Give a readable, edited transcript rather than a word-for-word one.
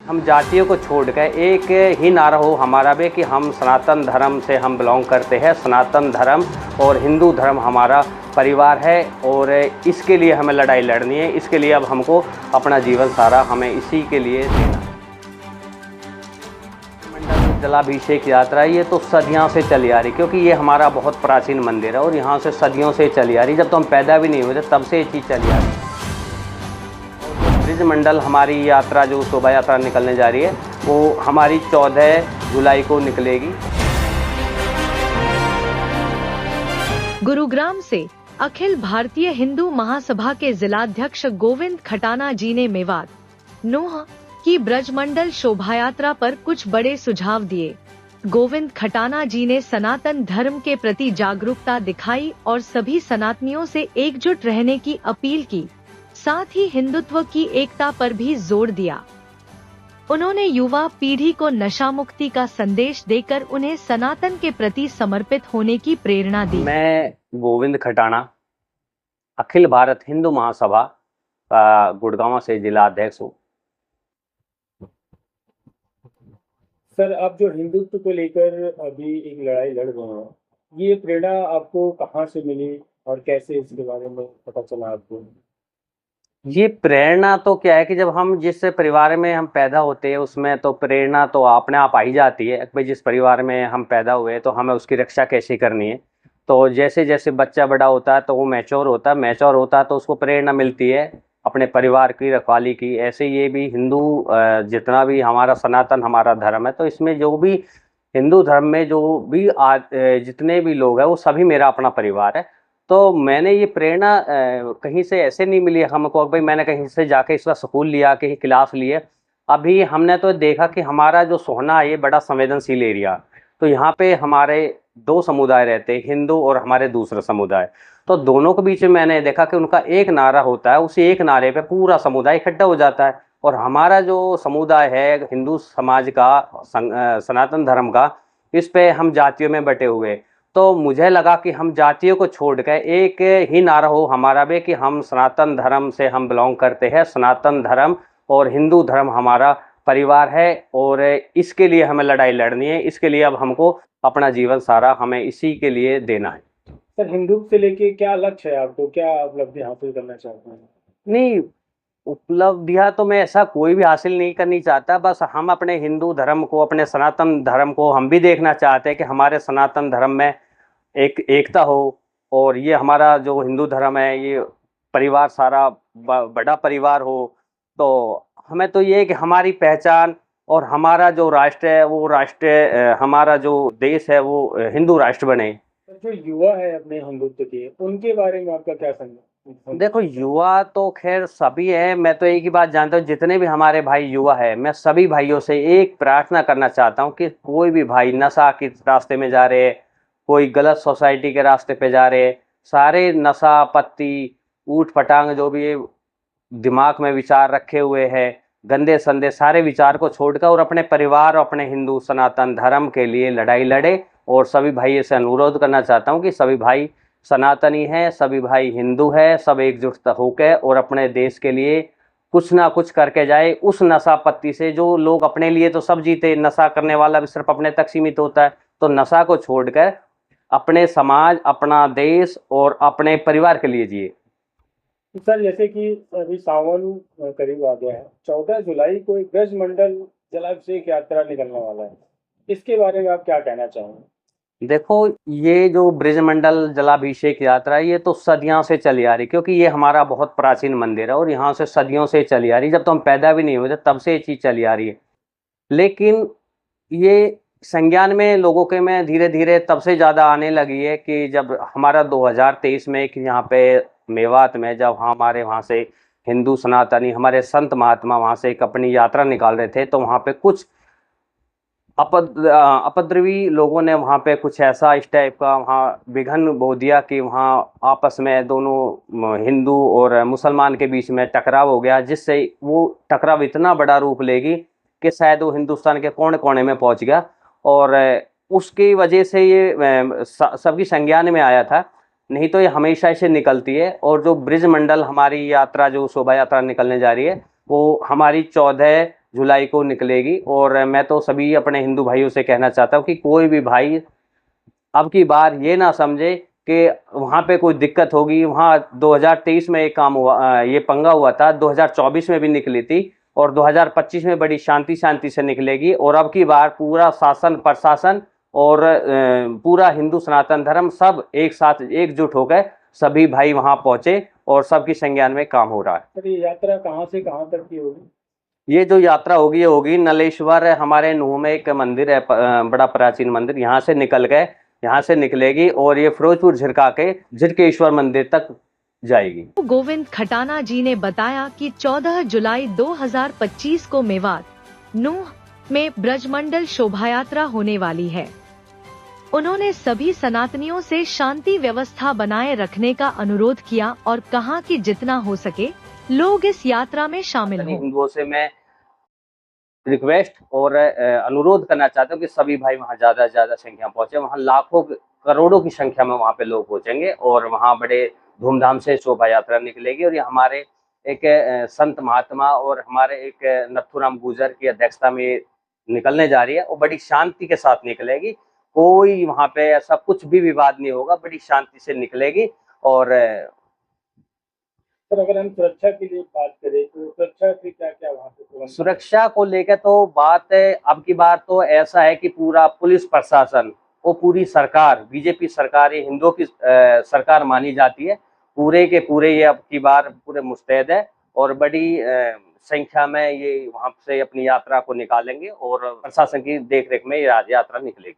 हम जातियों को छोड़कर एक ही नारा हो हमारा भी कि हम सनातन धर्म से हम बिलोंग करते हैं। सनातन धर्म और हिंदू धर्म हमारा परिवार है और इसके लिए हमें लड़ाई लड़नी है। इसके लिए अब हमको अपना जीवन सारा हमें इसी के लिए देना। मंडल जलाभिषेक यात्रा ये तो सदियों से चली आ रही, क्योंकि ये हमारा बहुत प्राचीन मंदिर है और यहाँ से सदियों से चली आ रही। जब तो हम पैदा भी नहीं हुए थे तब से ये चीज़ चली आ रही। ब्रिज मंडल हमारी यात्रा जो शोभा यात्रा निकलने जा रही है वो हमारी 14 जुलाई को निकलेगी। गुरुग्राम से अखिल भारतीय हिंदू महासभा के जिलाध्यक्ष गोविंद खटाना जी ने मेवात नोह की ब्रजमंडल शोभायात्रा पर कुछ बड़े सुझाव दिए। गोविंद खटाना जी ने सनातन धर्म के प्रति जागरूकता दिखाई और सभी सनातनियों से एकजुट रहने की अपील की, साथ ही हिंदुत्व की एकता पर भी जोर दिया। उन्होंने युवा पीढ़ी को नशा मुक्ति का संदेश देकर उन्हें सनातन के प्रति समर्पित होने की प्रेरणा दी। मैं गोविंद खटाना अखिल भारत हिंदू महासभा गुड़गांव से जिला अध्यक्ष हूँ। सर, आप जो हिंदुत्व को लेकर अभी एक लड़ाई लड़ रहे हैं, ये प्रेरणा आपको कहाँ से मिली और कैसे इसके बारे में पता चला आपको? ये प्रेरणा तो क्या है कि जब हम जिस परिवार में हम पैदा होते हैं उसमें तो प्रेरणा तो अपने आप आ ही जाती है। भाई जिस परिवार में हम पैदा हुए तो हमें उसकी रक्षा कैसे करनी है। तो जैसे जैसे बच्चा बड़ा होता है तो वो मैच्योर होता है तो उसको प्रेरणा मिलती है अपने परिवार की रखवाली की। ऐसे ये भी हिंदू जितना भी हमारा सनातन हमारा धर्म है, तो इसमें जो भी हिंदू धर्म में जो भी जितने भी लोग हैं वो सभी मेरा अपना परिवार है। तो मैंने ये प्रेरणा कहीं से ऐसे नहीं मिली हमको भाई मैंने कहीं से जाके इसका स्कूल लिया कहीं क्लास लिए। अभी हमने तो देखा कि हमारा जो सोहना है ये बड़ा संवेदनशील एरिया, तो यहाँ पे हमारे 2 समुदाय रहते हैं, हिंदू और हमारे दूसरा समुदाय। तो दोनों के बीच में मैंने देखा कि उनका एक नारा होता है, उसी एक नारे पे पूरा समुदाय इकट्ठा हो जाता है। और हमारा जो समुदाय है हिंदू समाज का सनातन धर्म का, इस पे हम जातियों में बटे हुए। तो मुझे लगा कि हम जातियों को छोड़कर एक ही नारा हो हमारा भी कि हम सनातन धर्म से हम बिलोंग करते हैं। सनातन धर्म और हिंदू धर्म हमारा परिवार है और इसके लिए हमें लड़ाई लड़नी है। इसके लिए अब हमको अपना जीवन सारा हमें इसी के लिए देना है। सर, हिंदुत्व से लेके क्या लक्ष्य है आपको, क्या उपलब्धि हासिल करना चाहते हैं? नहीं, उपलब्धियां तो मैं ऐसा कोई भी हासिल नहीं करनी चाहता। बस हम अपने हिंदू धर्म को अपने सनातन धर्म को हम भी देखना चाहते हैं कि हमारे सनातन धर्म में एकता हो। और ये हमारा जो हिंदू धर्म है ये परिवार सारा बड़ा परिवार हो। तो हमें तो ये है कि हमारी पहचान और हमारा जो राष्ट्र है वो राष्ट्र हमारा जो देश है वो हिंदू राष्ट्र बने। जो युवा है अपने हिंदुत्व के, उनके बारे में आपका क्या समझ? देखो, युवा तो खैर सभी है। मैं तो एक ही बात जानता हूँ, जितने भी हमारे भाई युवा है मैं सभी भाइयों से एक प्रार्थना करना चाहता हूँ कि कोई भी भाई नशा के रास्ते में जा रहे, कोई गलत सोसाइटी के रास्ते पे जा रहे, सारे नशा पत्ती ऊट पटांग जो भी दिमाग में विचार रखे हुए हैं गंदे संदे सारे विचार को छोड़कर और अपने परिवार और अपने हिंदू सनातन धर्म के लिए लड़ाई लड़े। और सभी भाई से अनुरोध करना चाहता हूँ कि सभी भाई सनातनी हैं, सभी भाई हिंदू है, सब एकजुट होकर और अपने देश के लिए कुछ ना कुछ करके जाए। उस नशा पत्ती से जो लोग अपने लिए तो सब जीते, नशा करने वाला भी सिर्फ अपने तक सीमित होता है। तो नशा को छोड़कर अपने समाज, अपना देश और अपने परिवार के लिए जिए। सर, जैसे कि अभी सावन करीब आ गया है, 14 जुलाई को एक ब्रजमंडल जलाभिषेक यात्रा निकलने वाला है, इसके बारे में आप क्या कहना चाहेंगे? देखो, ये जो ब्रजमंडल जलाभिषेक यात्रा है ये तो सदियों से चली आ रही, क्योंकि ये हमारा बहुत प्राचीन मंदिर है और यहाँ से सदियों से चली आ रही। जब तो हम पैदा भी नहीं हुए थे तब से ये चीज़ चली आ रही है। लेकिन ये संज्ञान में लोगों के में धीरे धीरे तब से ज़्यादा आने लगी है कि जब हमारा 2023 में कि यहाँ पे मेवात में जब हमारे वहाँ से हिंदू सनातनी हमारे संत महात्मा वहाँ से एक अपनी यात्रा निकाल रहे थे, तो वहाँ पे कुछ अपद्रवी लोगों ने वहाँ पे कुछ ऐसा इस टाइप का वहाँ विघन बो दिया कि वहाँ आपस में दोनों हिंदू और मुसलमान के बीच में टकराव हो गया, जिससे वो टकराव इतना बड़ा रूप लेगी कि शायद वो हिंदुस्तान के कोने कोने में पहुँच गया। और उसकी वजह से ये सबकी संज्ञान में आया था, नहीं तो ये हमेशा से निकलती है। और जो ब्रिज मंडल हमारी यात्रा जो शोभा यात्रा निकलने जा रही है वो हमारी 14 जुलाई को निकलेगी। और मैं तो सभी अपने हिंदू भाइयों से कहना चाहता हूँ कि कोई भी भाई अब की बार ये ना समझे कि वहाँ पे कोई दिक्कत होगी। वहाँ 2023 में एक काम हुआ, ये पंगा हुआ था, 2024 में भी निकली थी और 2025 में बड़ी शांति शांति से निकलेगी। और अब की बार पूरा शासन प्रशासन और पूरा हिंदू सनातन धर्म सब एक साथ एकजुट हो गए, सभी भाई वहां पहुंचे और सबकी संज्ञान में काम हो रहा है। सर ये यात्रा कहाँ से कहाँ तक की होगी? ये जो यात्रा होगी ये होगी नलेश्वर, हमारे नूह में एक मंदिर है, बड़ा प्राचीन मंदिर, यहाँ से निकल गए, यहाँ से निकलेगी और ये फिरोजपुर झिरका के झिरकेश्वर मंदिर तक जाएगी। गोविंद खटाना जी ने बताया कि 14 जुलाई 2025 को मेवात नूह में ब्रजमंडल शोभायात्रा होने वाली है। उन्होंने सभी सनातनियों से शांति व्यवस्था बनाए रखने का अनुरोध किया और कहा कि जितना हो सके लोग इस यात्रा में शामिल हों। हिंदुओं से मैं रिक्वेस्ट और अनुरोध करना चाहता हूँ कि सभी भाई वहाँ ज्यादा से ज्यादा संख्या में पहुंचे। वहाँ लाखों करोड़ों की संख्या में वहाँ पे लोग पहुंचेंगे और वहाँ बड़े धूमधाम से शोभा यात्रा निकलेगी। और ये हमारे एक संत महात्मा और हमारे एक नथुराम गुर्जर की अध्यक्षता में निकलने जा रही है और बड़ी शांति के साथ निकलेगी। कोई वहाँ पे ऐसा कुछ भी विवाद नहीं होगा, बड़ी शांति से निकलेगी। और सर अगर हम सुरक्षा की लिए बात करें तो सुरक्षा से क्या क्या वहाँ पे प्रबंध? सुरक्षा को लेकर तो बात है, अब की बार तो ऐसा है कि पूरा पुलिस प्रशासन और पूरी सरकार, बीजेपी सरकार, ये हिंदुओं की सरकार मानी जाती है, पूरे के पूरे ये अब की बार पूरे मुस्तैद है और बड़ी संख्या में ये वहां से अपनी यात्रा को निकालेंगे और प्रशासन की देखरेख में ये यात्रा निकलेगी।